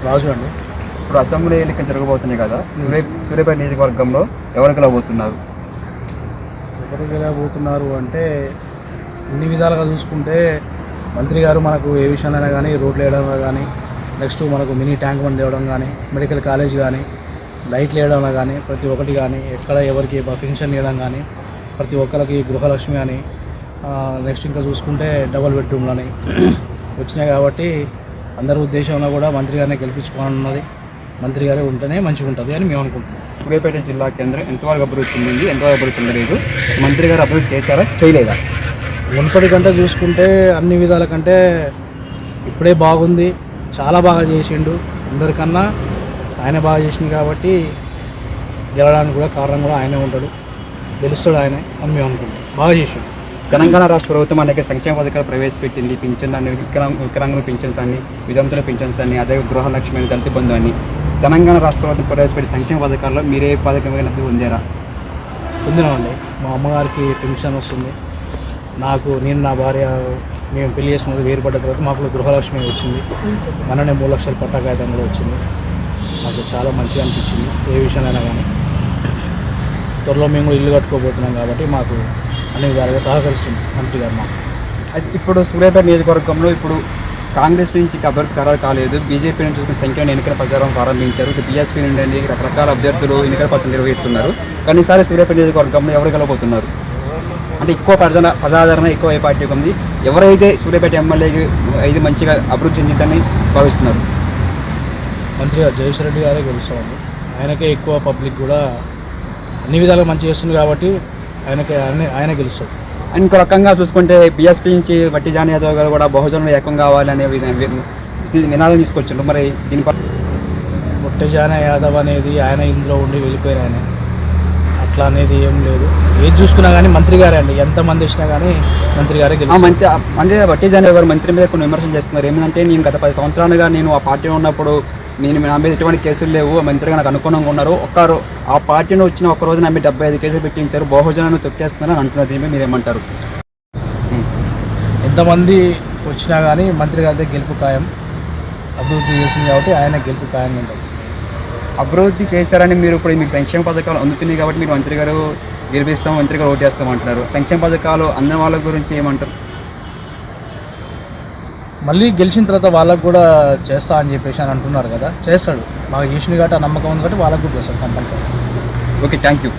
రాజు అండి. ఇప్పుడు అసెంబ్లీ ఎన్నికలు జరగబోతున్నాయి కదా, సూర్యాపేట నియోజకవర్గంలో ఎవరు గెలవబోతున్నారు? ఎవరు గెలవబోతున్నారు అంటే అన్ని విధాలుగా చూసుకుంటే మంత్రి గారు మనకు ఏ విషయాలైనా కానీ రోడ్లు వేయడంలో కానీ, నెక్స్ట్ మనకు మినీ ట్యాంక్ బండ్ తేవడం కానీ, మెడికల్ కాలేజ్ కానీ, లైట్లు వేయడంలో కానీ, ప్రతి ఒక్కటి కానీ, ఎక్కడ ఎవరికి పెన్షన్ ఇవ్వడం కానీ, ప్రతి ఒక్కరికి గృహలక్ష్మి అని, నెక్స్ట్ ఇంకా చూసుకుంటే డబుల్ బెడ్రూమ్లు అని వచ్చినాయి. కాబట్టి అందరి ఉద్దేశంలో కూడా మంత్రి గారిని గెలిపించుకోవాలన్నది, మంత్రి గారే ఉంటేనే మంచిగా ఉంటుంది అని మేము అనుకుంటున్నాం. సూర్యాపేట జిల్లా కేంద్రం ఎంతవరకు అభివృద్ధి చెందింది, ఎంతవరకు అభివృద్ధి చెందలేదు, మంత్రి గారు అభివృద్ధి చేశారా చేయలేదా? మునుపటి కంటే చూసుకుంటే అన్ని విధాల కంటే ఇప్పుడే బాగుంది, చాలా బాగా చేసిండు. అందరికన్నా ఆయన బాగా చేసింది కాబట్టి గెలవడానికి కూడా కారణం కూడా ఆయనే ఉంటాడు, గెలుస్తాడు ఆయనే అని మేము అనుకుంటాం. బాగా చేసిండు. తెలంగాణ రాష్ట్ర ప్రభుత్వం అనేక సంక్షేమ పథకాలు ప్రవేశపెట్టింది. పింఛన్ అని, వికలాంగుల పింఛన్స్ అని, వితంతుల పింఛన్స్ అని, అదే గృహలక్ష్మి అని, దళిత బంధు అని తెలంగాణ రాష్ట్ర ప్రభుత్వం ప్రవేశపెట్టిన సంక్షేమ పథకాల్లో మీరే పథకమైన లబ్ధి పొందారా? పొందినామండి. మా అమ్మగారికి పెన్షన్ వస్తుంది, నేను నా భార్య మేము పెళ్లి చేసుకున్నది వేరుపడ్డ తర్వాత మాకు గృహలక్ష్మి వచ్చింది. మననే 3 లక్షల పట్టా కాగితం కూడా వచ్చింది. మాకు చాలా మంచిగా అనిపించింది. ఏ విషయాలైనా కానీ త్వరలో మేము కూడా ఇల్లు కట్టుకోబోతున్నాం కాబట్టి మాకు అన్ని విధాలుగా సహకరిస్తుంది మంత్రి గారు మాకు. అది ఇప్పుడు సూర్యాపేట నియోజకవర్గంలో ఇప్పుడు కాంగ్రెస్ నుంచి అభ్యర్థి ఖరారు కాలేదు. బీజేపీ నుంచి చూసుకున్న సంఖ్యలో ఎన్నికల ప్రచారం ప్రారంభించారు. బీఎస్పీ నుండి రకరకాల అభ్యర్థులు ఎన్నికల ప్రచారం నిర్వహిస్తున్నారు. కానీ ఈసారి సూర్యాపేట నియోజకవర్గంలో ఎవరు గెలవబోతున్నారు అంటే ఎక్కువ ప్రజాదరణ ఎక్కువ ఏ పార్టీకి ఉంది? ఎవరైతే సూర్యాపేట ఎమ్మెల్యేకి ఇది మంచిగా అభివృద్ధి చెందిందని భావిస్తున్నారు? మంత్రి గారు జయేష్ రెడ్డి గారే గెలుస్తామండి. ఆయనకే ఎక్కువ పబ్లిక్ కూడా అన్ని విధాలుగా మంచి చేస్తుంది కాబట్టి ఆయన గెలుస్తాడు. ఇంకో రకంగా చూసుకుంటే బీఎస్పీ నుంచి వట్టి జానీ యాదవ్ గారు కూడా బహుజనులు ఏకం కావాలనే నినాదం తీసుకొచ్చిండ్రు. మరి దీనిపై వట్టి జానీ యాదవ్ అనేది ఆయన ఇందులో ఉండి వెళ్ళిపోయారు. ఆయన అట్లా అనేది ఏం లేదు. ఏది చూసుకున్నా కానీ మంత్రి గారే అండి. ఎంతమంది వచ్చినా కానీ మంత్రి గారే గెలుస్తారు. అంటే వట్టి జానీ యాదవ్ గారు మంత్రి మీద కొన్ని విమర్శలు చేస్తున్నారు. ఏమిటంటే నేను గత 10 సంవత్సరాలుగా నేను ఆ పార్టీలో ఉన్నప్పుడు నా మీద ఎటువంటి కేసులు లేవు, మంత్రిగా నాకు అనుగుణంగా ఉన్నారు. ఆ పార్టీని వచ్చిన ఒక్క రోజు నా మీద 75 కేసులు పెట్టించారు, బహుజనాన్ని తొక్కేస్తున్నారని అంటున్నారు. దీని మీద మీరేమంటారు? ఎంతమంది వచ్చినా కానీ మంత్రి గారి గెలుపు ఖాయం. అభివృద్ధి చేసింది కాబట్టి ఆయన గెలుపు ఖాయంగా ఉంటుంది. అభివృద్ధి చేశారని మీరు ఇప్పుడు మీకు సంక్షేమ పథకాలు అందుతున్నాయి కాబట్టి మీరు మంత్రి గారు గెలిపిస్తాం, మంత్రి గారు ఓటేస్తామంటున్నారు. సంక్షేమ పథకాలు అన్న వాళ్ళ గురించి ఏమంటారు? మళ్ళీ గెలిచిన తర్వాత వాళ్ళకు కూడా చేస్తా అని చెప్పేసి అని అంటున్నారు కదా, చేస్తాడు. మాకు చేసిన కాబట్టి నమ్మకం ఉంది కాబట్టి వాళ్ళకు కూడా చేస్తాడు కంపల్సరీ. Okay, thank you.